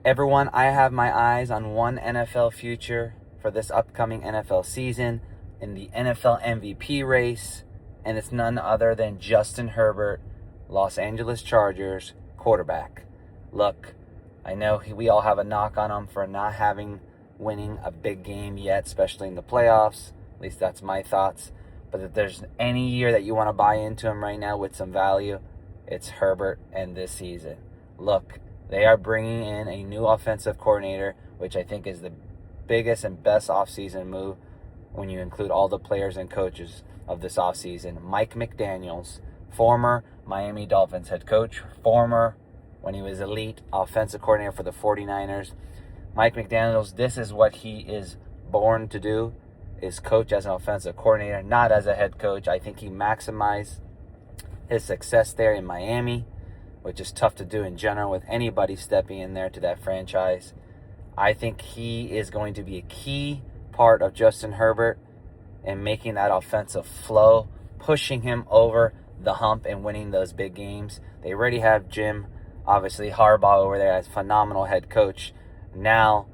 Everyone, I have my eyes on one NFL future for this upcoming NFL season in the NFL MVP race, and it's none other than Justin Herbert, Los Angeles Chargers quarterback. Look, I know we all have a knock on him for not winning a big game yet, especially in the playoffs. At least that's my thoughts. But if there's any year that you want to buy into him right now with some value, it's Herbert and this season. Look, they are bringing in a new offensive coordinator, which I think is the biggest and best offseason move when you include all the players and coaches of this offseason. Mike McDaniels, former Miami Dolphins head coach, former, when he was elite, offensive coordinator for the 49ers. Mike McDaniels, this is what he is born to do, is coach as an offensive coordinator, not as a head coach. I think he maximized his success there in Miami, which is tough to do in general with anybody stepping in there to that franchise. I think he is going to be a key part of Justin Herbert and making that offensive flow, pushing him over the hump and winning those big games. They already have Jim, obviously, Harbaugh over there as phenomenal head coach. Now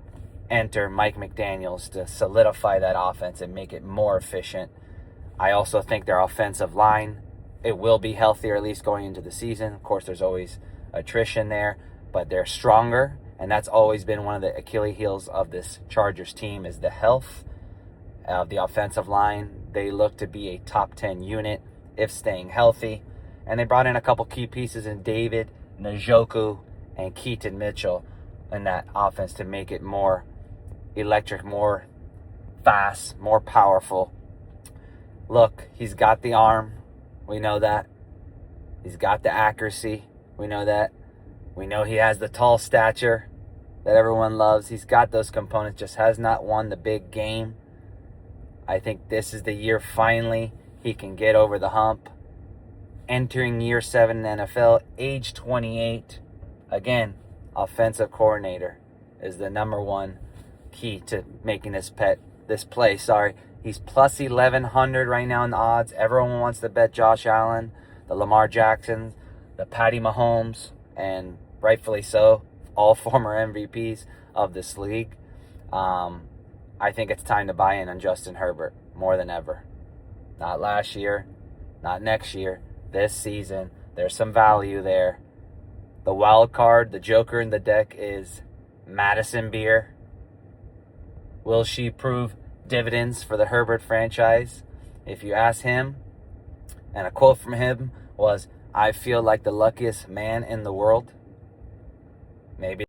enter Mike McDaniels to solidify that offense and make it more efficient. I also think their offensive line, it will be healthier, at least going into the season. Of course, there's always attrition there, but they're stronger, and that's always been one of the Achilles heels of this Chargers team is the health of the offensive line. They look to be a top 10 unit if staying healthy, and they brought in a couple key pieces in David Njoku and Keaton Mitchell in that offense to make it more electric, more fast, more powerful. Look, he's got the arm. We know that. He's got the accuracy. We know that. We know he has the tall stature that everyone loves. He's got those components, just has not won the big game. I think this is the year finally he can get over the hump. Entering year 7 in the NFL, age 28. Again, offensive coordinator is the number one key to making this play. He's plus 1,100 right now in the odds. Everyone wants to bet Josh Allen, the Lamar Jacksons, the Patty Mahomes, and rightfully so, all former MVPs of this league. I think it's time to buy in on Justin Herbert more than ever. Not last year, not next year, this season. There's some value there. The wild card, the joker in the deck is Madison Beer. Will she prove dividends for the Herbert franchise? If you ask him, and a quote from him was, "I feel like the luckiest man in the world." Maybe